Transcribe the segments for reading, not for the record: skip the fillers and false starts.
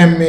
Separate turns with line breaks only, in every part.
MA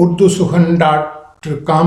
urdusuhan.com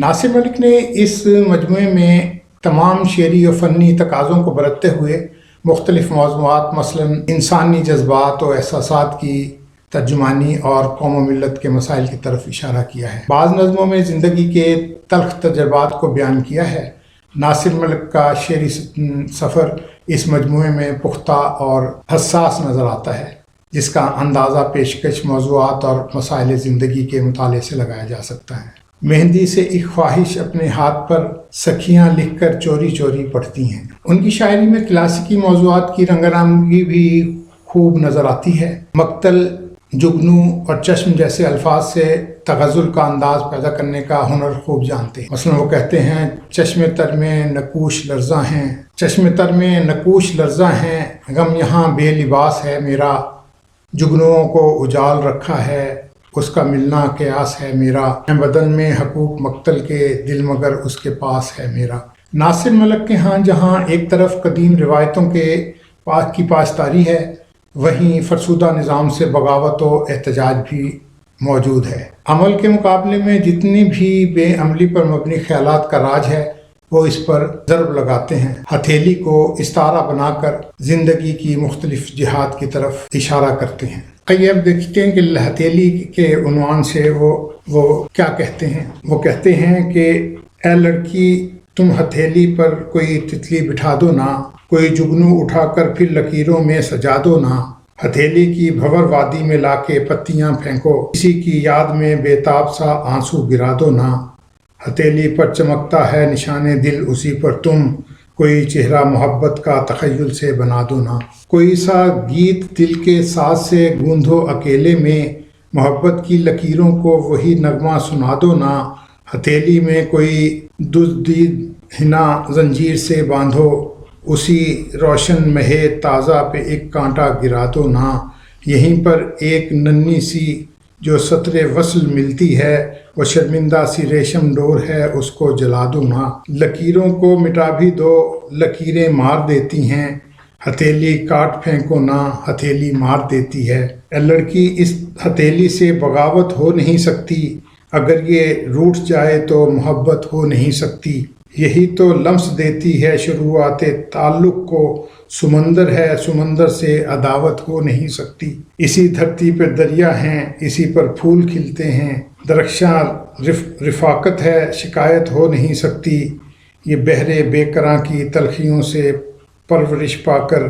ناصر ملک نے اس مجموعے میں تمام شعری و فنی تقاضوں کو برتتے ہوئے مختلف موضوعات مثلا انسانی جذبات و احساسات کی ترجمانی اور قوم و ملت کے مسائل کی طرف اشارہ کیا ہے۔ بعض نظموں میں زندگی کے تلخ تجربات کو بیان کیا ہے۔ ناصر ملک کا شعری سفر اس مجموعے میں پختہ اور حساس نظر آتا ہے، جس کا اندازہ پیشکش موضوعات اور مسائل زندگی کے مطالعے سے لگایا جا سکتا ہے۔ مہندی سے ایک خواہش اپنے ہاتھ پر سکھیاں لکھ کر چوری چوری پڑھتی ہیں۔ ان کی شاعری میں کلاسیکی موضوعات کی رنگ رنگی بھی خوب نظر آتی ہے۔ مقتل، جگنو اور چشم جیسے الفاظ سے تغزل کا انداز پیدا کرنے کا ہنر خوب جانتے ہیں۔ مثلا وہ کہتے ہیں چشم تر میں نقوش لرزاں ہیں، چشم تر میں نقوش لرزاں ہیں، غم یہاں بے لباس ہے میرا، جگنوؤں کو اجال رکھا ہے، اس کا ملنا قیاس ہے میرا، بدن میں حقوق مقتل کے، دل مگر اس کے پاس ہے میرا۔ ناصر ملک کے ہاں جہاں ایک طرف قدیم روایتوں کی پاسداری ہے، وہیں فرسودہ نظام سے بغاوت و احتجاج بھی موجود ہے۔ عمل کے مقابلے میں جتنی بھی بے عملی پر مبنی خیالات کا راج ہے، وہ اس پر ضرب لگاتے ہیں، ہتھیلی کو استعارہ بنا کر زندگی کی مختلف جہات کی طرف اشارہ کرتے ہیں۔ اب دیکھتے ہیں کہ ہتھیلی کے عنوان سے وہ کیا کہتے ہیں۔ وہ کہتے ہیں کہ اے لڑکی تم ہتھیلی پر کوئی تتلی بٹھا دو نا، کوئی جگنو اٹھا کر پھر لکیروں میں سجا دو نا، ہتھیلی کی بھور وادی میں لا کے پتیاں پھینکو، کسی کی یاد میں بے تاب سا آنسو گرا دو نا، ہتھیلی پر چمکتا ہے نشان دل اسی پر تم، کوئی چہرہ محبت کا تخیل سے بنا دو نا، کوئی سا گیت دل کے ساز سے گوندھو اکیلے میں، محبت کی لکیروں کو وہی نغمہ سنا دو نا، ہتھیلی میں کوئی دزدید ہنا زنجیر سے باندھو، اسی روشن مہے تازہ پہ ایک کانٹا گرا دو نا، یہیں پر ایک ننھی سی جو سطر وصل ملتی ہے، وہ شرمندہ سی ریشم ڈور ہے اس کو جلا دو نا، لکیروں کو مٹا بھی دو لکیریں مار دیتی ہیں، ہتھیلی کاٹ پھینکو نا ہتھیلی مار دیتی ہے، اے لڑکی اس ہتھیلی سے بغاوت ہو نہیں سکتی، اگر یہ روٹھ جائے تو محبت ہو نہیں سکتی، یہی تو لمس دیتی ہے شروعات تعلق کو، سمندر ہے سمندر سے عداوت ہو نہیں سکتی، اسی دھرتی پہ دریا ہیں اسی پر پھول کھلتے ہیں، درخشاں رفاقت ہے شکایت ہو نہیں سکتی، یہ بحر بے کراں کی تلخیوں سے پرورش پا کر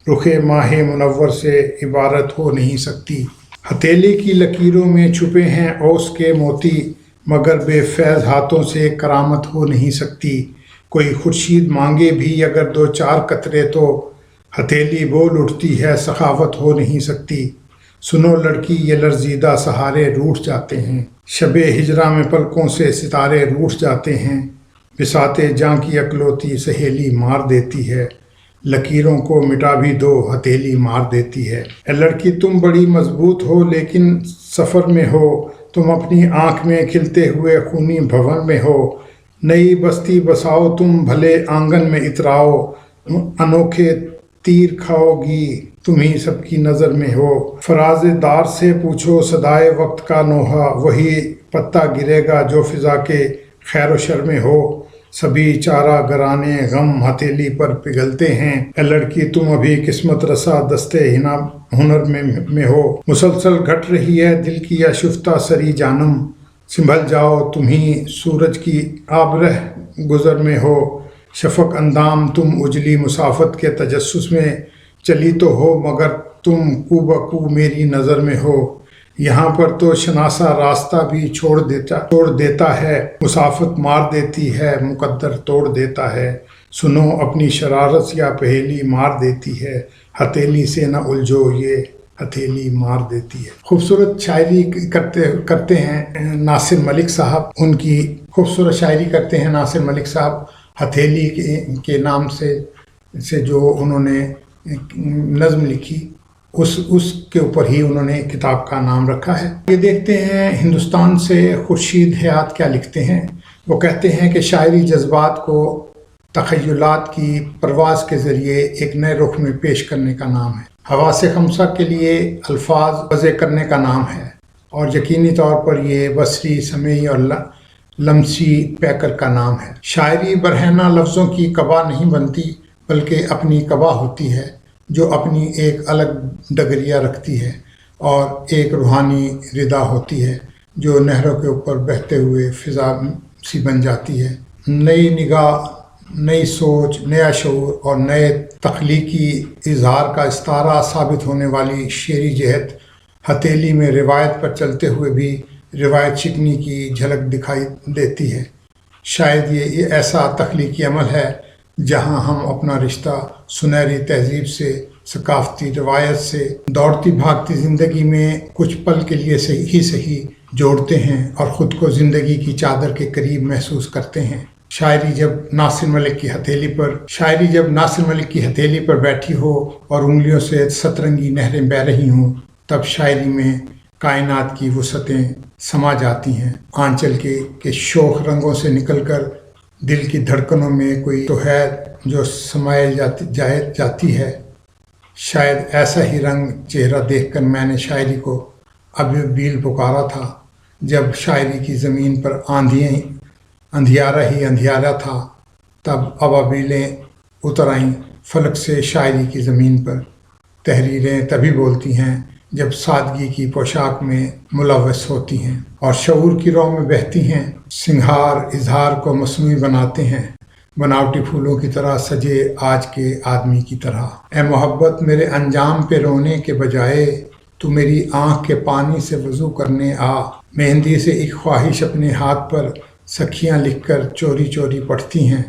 رخ ماہ منور سے عبارت ہو نہیں سکتی، ہتھیلی کی لکیروں میں چھپے ہیں اوس کے موتی، مگر بے فیض ہاتھوں سے کرامت ہو نہیں سکتی، کوئی خورشید مانگے بھی اگر دو چار قطرے تو ہتھیلی بول اٹھتی ہے سخاوت ہو نہیں سکتی، سنو لڑکی یہ لرزیدہ سہارے روٹھ جاتے ہیں، شب ہجرا میں پلکوں سے ستارے روٹھ جاتے ہیں، بساط جاں کی اکلوتی سہیلی مار دیتی ہے، لکیروں کو مٹا بھی دو ہتھیلی مار دیتی ہے، اے لڑکی تم بڑی مضبوط ہو لیکن سفر میں ہو، تم اپنی آنکھ میں کھلتے ہوئے خونی بھون میں ہو، نئی بستی بساؤ تم بھلے آنگن میں اتراؤ، انوکھے تیر کھاؤ گی تم ہی سب کی نظر میں ہو، فراز دار سے پوچھو صدائے وقت کا نوحہ، وہی پتا گرے گا جو فضا کے خیر و شر میں ہو، سبھی چارہ گرانے غم ہتھیلی پر پگھلتے ہیں، اے لڑکی تم ابھی قسمت رسا دستے ہنر میں ہو، مسلسل گھٹ رہی ہے دل کی آشفتہ سری جانم، سنبھل جاؤ تم ہی سورج کی آبرہ گزر میں ہو، شفق اندام تم اجلی مسافت کے تجسس میں چلی تو ہو مگر تم کو بکو میری نظر میں ہو، یہاں پر تو شناسا راستہ بھی چھوڑ دیتا ہے، مسافت مار دیتی ہے مقدر توڑ دیتا ہے، سنو اپنی شرارت یا پہیلی مار دیتی ہے، ہتھیلی سے نہ الجھو یہ ہتھیلی مار دیتی ہے۔ خوبصورت شاعری کرتے ہیں ناصر ملک صاحب، ان کی خوبصورت شاعری کرتے ہیں ناصر ملک صاحب، ہتھیلی کے نام سے جو انہوں نے نظم لکھی اس کے اوپر ہی انہوں نے کتاب کا نام رکھا ہے۔ یہ دیکھتے ہیں ہندوستان سے خورشید حیات کیا لکھتے ہیں۔ وہ کہتے ہیں کہ شاعری جذبات کو تخیلات کی پرواز کے ذریعے ایک نئے رخ میں پیش کرنے کا نام ہے، حواس خمسہ کے لیے الفاظ وضع کرنے کا نام ہے، اور یقینی طور پر یہ بصری، سمعی اور لمسی پیکر کا نام ہے۔ شاعری برہنہ لفظوں کی قبا نہیں بنتی بلکہ اپنی قبا ہوتی ہے جو اپنی ایک الگ ڈگریا رکھتی ہے اور ایک روحانی ردا ہوتی ہے جو نہروں کے اوپر بہتے ہوئے فضا سی بن جاتی ہے۔ نئی نگاہ، نئی سوچ، نیا شعور اور نئے تخلیقی اظہار کا استعارہ ثابت ہونے والی شعری جہت ہتھیلی میں روایت پر چلتے ہوئے بھی روایت شکنی کی جھلک دکھائی دیتی ہے۔ شاید یہ ایسا تخلیقی عمل ہے جہاں ہم اپنا رشتہ سنہری تہذیب سے، ثقافتی روایت سے دوڑتی بھاگتی زندگی میں کچھ پل کے لیے صحیح جوڑتے ہیں اور خود کو زندگی کی چادر کے قریب محسوس کرتے ہیں۔ شاعری جب ناصر ملک کی ہتھیلی پر بیٹھی ہو اور انگلیوں سے سترنگی نہریں بہہ رہی ہوں تب شاعری میں کائنات کی وسعتیں سما جاتی ہیں۔ آنچل کے شوخ رنگوں سے نکل کر دل کی دھڑکنوں میں کوئی تو ہے جو سمائے جاتی ہے۔ شاید ایسا ہی رنگ چہرہ دیکھ کر میں نے شاعری کو ابیل پکارا تھا جب شاعری کی زمین پر اندھیارا تھا، تب ابابیلیں اتر آئیں فلک سے شاعری کی زمین پر۔ تحریریں تبھی بولتی ہیں جب سادگی کی پوشاک میں ملوث ہوتی ہیں اور شعور کی رو میں بہتی ہیں۔ سنگھار اظہار کو مصنوعی بناتے ہیں، بناوٹی پھولوں کی طرح سجے آج کے آدمی کی طرح۔ اے محبت میرے انجام پہ رونے کے بجائے تو میری آنکھ کے پانی سے وضو کرنے آ۔ مہندی سے ایک خواہش اپنے ہاتھ پر سکھیاں لکھ کر چوری چوری پڑھتی ہیں۔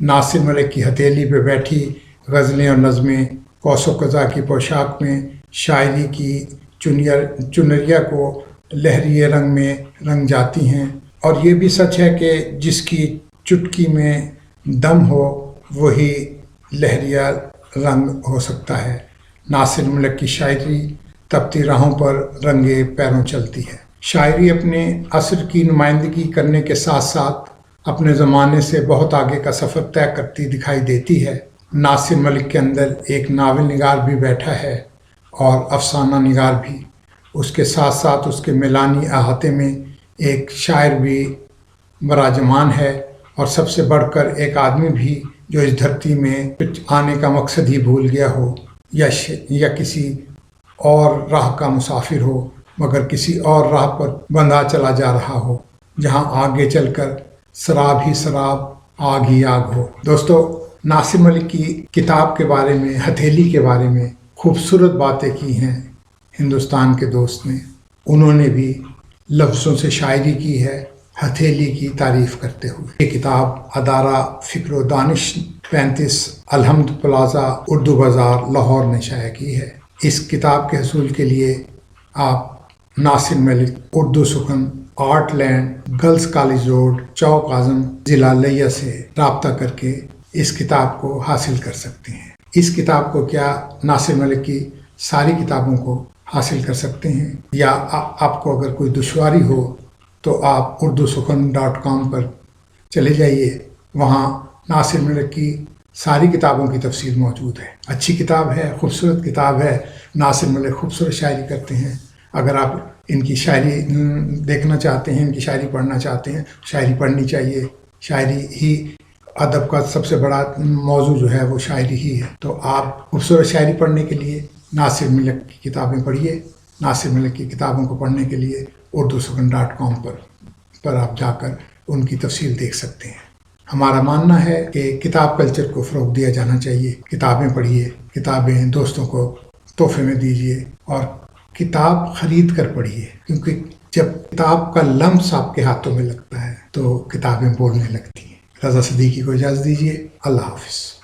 ناصر ملک کی ہتھیلی پہ بیٹھی غزلیں اور نظمیں قوس و قزح کی پوشاک میں شاعری کی چنریا کو لہریے رنگ میں رنگ جاتی ہیں۔ اور یہ بھی سچ ہے کہ جس کی چٹکی میں دم ہو وہی لہریا رنگ ہو سکتا ہے۔ ناصر ملک کی شاعری تپتی راہوں پر رنگے پیروں چلتی ہے۔ شاعری اپنے عصر کی نمائندگی کرنے کے ساتھ ساتھ اپنے زمانے سے بہت آگے کا سفر طے کرتی دکھائی دیتی ہے۔ ناصر ملک کے اندر ایک ناول نگار بھی بیٹھا ہے اور افسانہ نگار بھی۔ اس کے ساتھ ساتھ اس کے میلانی احاطے میں ایک شاعر بھی براجمان ہے اور سب سے بڑھ کر ایک آدمی بھی جو اس دھرتی میں آنے کا مقصد ہی بھول گیا ہو یا کسی اور راہ کا مسافر ہو مگر کسی اور راہ پر بندھا چلا جا رہا ہو جہاں آگے چل کر سراب ہی سراب آگ ہی آگ ہو۔ دوستو، ناصر ملک کی کتاب کے بارے میں، ہتھیلی کے بارے میں خوبصورت باتیں کی ہیں ہندوستان کے دوست نے۔ انہوں نے بھی لفظوں سے شاعری کی ہے ہتھیلی کی تعریف کرتے ہوئے۔ یہ کتاب ادارہ فکر و دانش 35 الحمد پلازا اردو بازار لاہور نے شائع کی ہے۔ اس کتاب کے حصول کے لیے آپ ناصر Malik Urdu Sukhan, art land, girls college road, Chowk Azam, ضلع لیا سے رابطہ کر کے اس کتاب کو حاصل کر سکتے ہیں۔ اس کتاب کو کیا ناصر ملک کی ساری کتابوں کو حاصل کر سکتے ہیں، یا آپ کو اگر کوئی دشواری ہو تو آپ urdusukhan.com پر چلے جائیے، وہاں ناصر ملک کی ساری کتابوں کی تفصیل موجود ہے۔ اچھی کتاب ہے، خوبصورت کتاب ہے۔ ناصر ملک خوبصورت شاعری کرتے ہیں۔ اگر آپ ان کی شاعری دیکھنا چاہتے ہیں، ان کی شاعری پڑھنا چاہتے ہیں، شاعری پڑھنی چاہیے۔ شاعری ہی ادب کا سب سے بڑا موضوع جو ہے وہ شاعری ہی ہے۔ تو آپ خوبصورت شاعری پڑھنے کے لیے ناصر ملک کی کتابیں پڑھیے۔ ناصر ملک کی کتابوں کو پڑھنے کے لیے urdusukhan.com پر آپ جا کر ان کی تفصیل دیکھ سکتے ہیں۔ ہمارا ماننا ہے کہ کتاب کلچر کو فروغ دیا جانا چاہیے۔ کتابیں پڑھیے، کتابیں دوستوں کو تحفے میں دیجیے اور کتاب خرید کر پڑھیے، کیونکہ جب کتاب کا لمس آپ کے ہاتھوں میں لگتا ہے تو کتابیں بولنے لگتی ہیں۔ رضا صدیقی کو اجازت دیجیے۔ اللہ حافظ۔